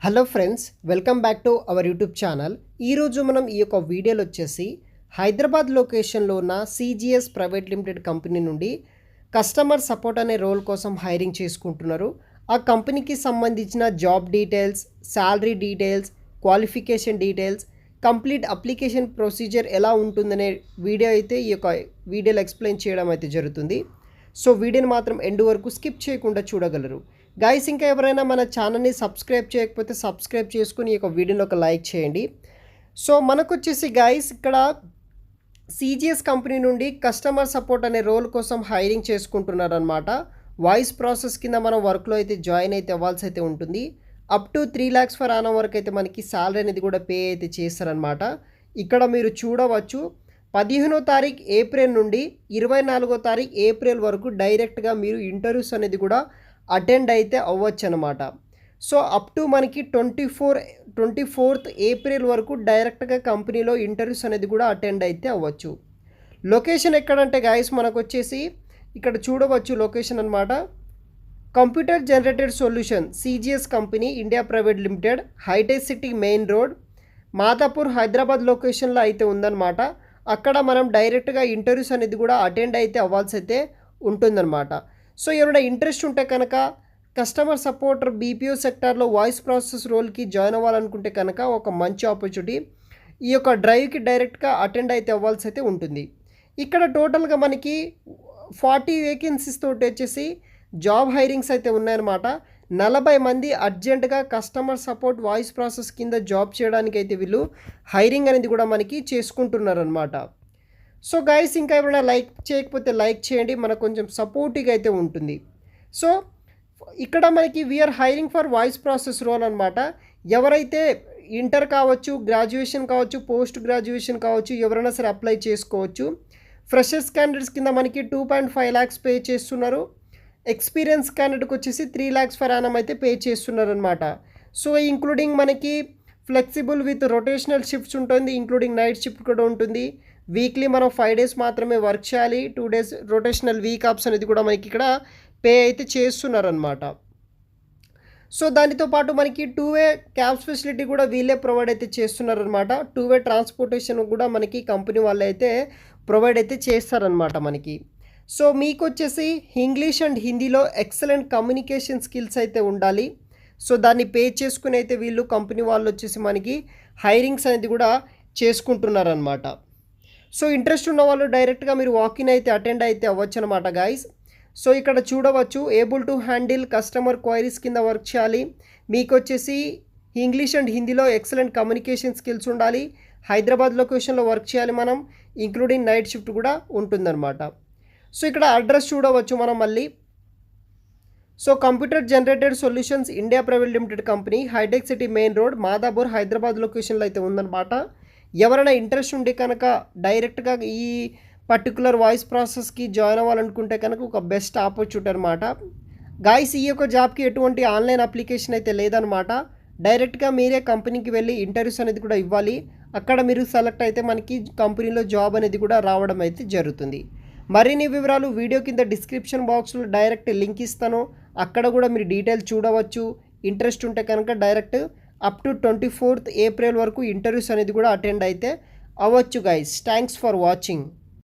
Hello friends, welcome back to our YouTube channel. ఈరోజు మనం ఈ యొక్క వీడియోలో వచ్చేసి హైదరాబాద్ లొకేషన్లో ఉన్న సిజిఎస్ ప్రైవేట్ లిమిటెడ్ కంపెనీ నుండి కస్టమర్ సపోర్ట్ అనే రోల్ కోసం హైరింగ్ చేసుకుంటున్నారు. ఆ కంపెనీకి సంబంధించిన job details, salary details, qualification details, complete application procedure ఎలా ఉంటుందనే వీడియో అయితే ఈ యొక్క వీడియోలో ఎక్స్ప్లెయిన్ చేయడం అయితే జరుగుతుంది. సో వీడియోని మాత్రం ఎండ్ వరకు స్కిప్ చేయకుండా చూడగలరు. గైస్, ఇంకా ఎవరైనా మన ఛానల్ని సబ్స్క్రైబ్ చేయకపోతే సబ్స్క్రైబ్ చేసుకుని ఈ యొక్క వీడియోని ఒక లైక్ చేయండి. సో మనకు వచ్చేసి గైస్ ఇక్కడ సిజిఎస్ కంపెనీ నుండి కస్టమర్ సపోర్ట్ అనే రోల్ కోసం హైరింగ్ చేసుకుంటున్నారనమాట. వాయిస్ ప్రాసెస్ కింద మనం వర్క్లో అయితే జాయిన్ అయితే అవ్వాల్సి అయితే ఉంటుంది. Up to 3 lakhs for on వరకు అయితే మనకి శాలరీ అనేది కూడా పే అయితే చేస్తారనమాట. ఇక్కడ మీరు చూడవచ్చు 15వ తారీఖు ఏప్రిల్ నుండి 24వ తారీఖు ఏప్రిల్ వరకు డైరెక్ట్గా మీరు ఇంటర్వ్యూస్ అనేది కూడా అటెండ్ అయితే అవ్వచ్చు అనమాట. సో అప్ టు మనకి 24th ఏప్రిల్ వరకు డైరెక్ట్గా కంపెనీలో ఇంటర్వ్యూస్ అనేది కూడా అటెండ్ అయితే అవ్వచ్చు. లొకేషన్ ఎక్కడంటే గాయస్ మనకు వచ్చేసి ఇక్కడ చూడవచ్చు లొకేషన్ అనమాట. Computer generated solution CGS company India private limited, హైటెక్ city main road, Madhapur, Hyderabad లొకేషన్లో అయితే ఉందన్నమాట. అక్కడ మనం డైరెక్ట్గా ఇంటర్వ్యూస్ అనేది కూడా అటెండ్ అయితే అవ్వాల్సి అయితే ఉంటుందన్నమాట. సో ఎవరైనా ఇంట్రెస్ట్ ఉంటే కనుక కస్టమర్ సపోర్టర్ బీపీఓ సెక్టార్లో వాయిస్ ప్రాసెస్ రోల్కి జాయిన్ అవ్వాలనుకుంటే కనుక ఒక మంచి ఆపర్చునిటీ. ఈ యొక్క డ్రైవ్కి డైరెక్ట్గా అటెండ్ అయితే అవ్వాల్సి అయితే ఉంటుంది. ఇక్కడ టోటల్గా మనకి 40 వేకెన్సీస్ తోటి వచ్చేసి జాబ్ హైరింగ్స్ అయితే ఉన్నాయన్నమాట. 40 మంది అర్జెంటుగా కస్టమర్ సపోర్ట్ వాయిస్ ప్రాసెస్ కింద జాబ్ చేయడానికి అయితే వీళ్ళు హైరింగ్ అనేది కూడా మనకి చేసుకుంటున్నారనమాట. సో గైస్, ఇంకా ఎవరైనా లైక్ చేయకపోతే లైక్ చేయండి, మనకు కొంచెం సపోర్టివ్గా అయితే ఉంటుంది. సో ఇక్కడ మనకి we are hiring for voice process role అనమాట. ఎవరైతే ఇంటర్ కావచ్చు, గ్రాడ్యుయేషన్ కావచ్చు, పోస్ట్ గ్రాడ్యుయేషన్ కావచ్చు, ఎవరైనా సరే అప్లై చేసుకోవచ్చు. ఫ్రెషర్స్ క్యాండిడేట్స్ కింద మనకి 2.5 lakhs పే చేస్తున్నారు. ఎక్స్పీరియన్స్ క్యాండిడేట్కి వచ్చేసి 3 lakhs ఫర్ యానం అయితే పే చేస్తున్నారు అనమాట. సో ఇంక్లూడింగ్ మనకి ఫ్లెక్సిబుల్ విత్ రొటేషనల్ షిఫ్ట్స్ ఉంటుంది, ఇంక్లూడింగ్ నైట్ షిఫ్ట్ కూడా ఉంటుంది. వీక్లీ మనం 5 days మాత్రమే వర్క్ చేయాలి. 2 days రొటేషనల్ వీక్ ఆప్స్ అనేది కూడా మనకి ఇక్కడ పే అయితే చేస్తున్నారనమాట. సో దానితో పాటు మనకి 2-way క్యాబ్స్ ఫెసిలిటీ కూడా వీళ్ళే ప్రొవైడ్ అయితే చేస్తున్నారనమాట. 2-way ట్రాన్స్పోర్టేషన్ కూడా మనకి కంపెనీ వాళ్ళు అయితే ప్రొవైడ్ అయితే చేస్తారనమాట మనకి. సో మీకు వచ్చేసి ఇంగ్లీష్ అండ్ హిందీలో ఎక్సలెంట్ కమ్యూనికేషన్ స్కిల్స్ అయితే ఉండాలి. సో దాన్ని పే చేసుకుని అయితే వీళ్ళు కంపెనీ వాళ్ళు వచ్చేసి మనకి హైరింగ్స్ అనేది కూడా చేసుకుంటున్నారనమాట. సో ఇంట్రెస్ట్ ఉన్న వాళ్ళు డైరెక్ట్గా మీరు వాకిన్ అయితే అటెండ్ అయితే అవ్వచ్చు అనమాట గాయస్. సో ఇక్కడ చూడవచ్చు able to handle customer queries కింద వర్క్ చేయాలి. మీకు వచ్చేసి ఇంగ్లీష్ అండ్ హిందీలో ఎక్సలెంట్ కమ్యూనికేషన్ స్కిల్స్ ఉండాలి. హైదరాబాద్ లొకేషన్లో వర్క్ చేయాలి మనం, ఇంక్లూడింగ్ నైట్ షిఫ్ట్ కూడా ఉంటుందన్నమాట. సో ఇక్కడ అడ్రస్ చూడవచ్చు మనం మళ్ళీ. So Computer Generated Solutions India private Limited company, Hitech city main road, Madhapur, Hyderabad లొకేషన్లో అయితే ఉందన్నమాట. ఎవరైనా ఇంట్రెస్ట్ ఉండి కనుక డైరెక్ట్గా ఈ పర్టికులర్ వాయిస్ ప్రాసెస్కి జాయిన్ అవ్వాలనుకుంటే కనుక ఒక బెస్ట్ ఆపర్చునిటీ అనమాట. గాయస్, ఈ యొక్క జాబ్కి ఎటువంటి ఆన్లైన్ అప్లికేషన్ అయితే లేదనమాట. డైరెక్ట్గా మీరే కంపెనీకి వెళ్ళి ఇంటర్వ్యూస్ అనేది కూడా ఇవ్వాలి. అక్కడ మీరు సెలెక్ట్ అయితే మనకి కంపెనీలో జాబ్ అనేది కూడా రావడం అయితే జరుగుతుంది. మరిన్ని వివరాలు వీడియో కింద డిస్క్రిప్షన్ బాక్స్లో డైరెక్ట్ లింక్ ఇస్తాను, అక్కడ కూడా మీరు డీటెయిల్స్ చూడవచ్చు. ఇంట్రెస్ట్ ఉంటే కనుక direct up to 24th April వరకు ఇంటర్వ్యూస్ అనేది కూడా అటెండ్ అయితే అవ్వచ్చు గైస్. Thanks for watching.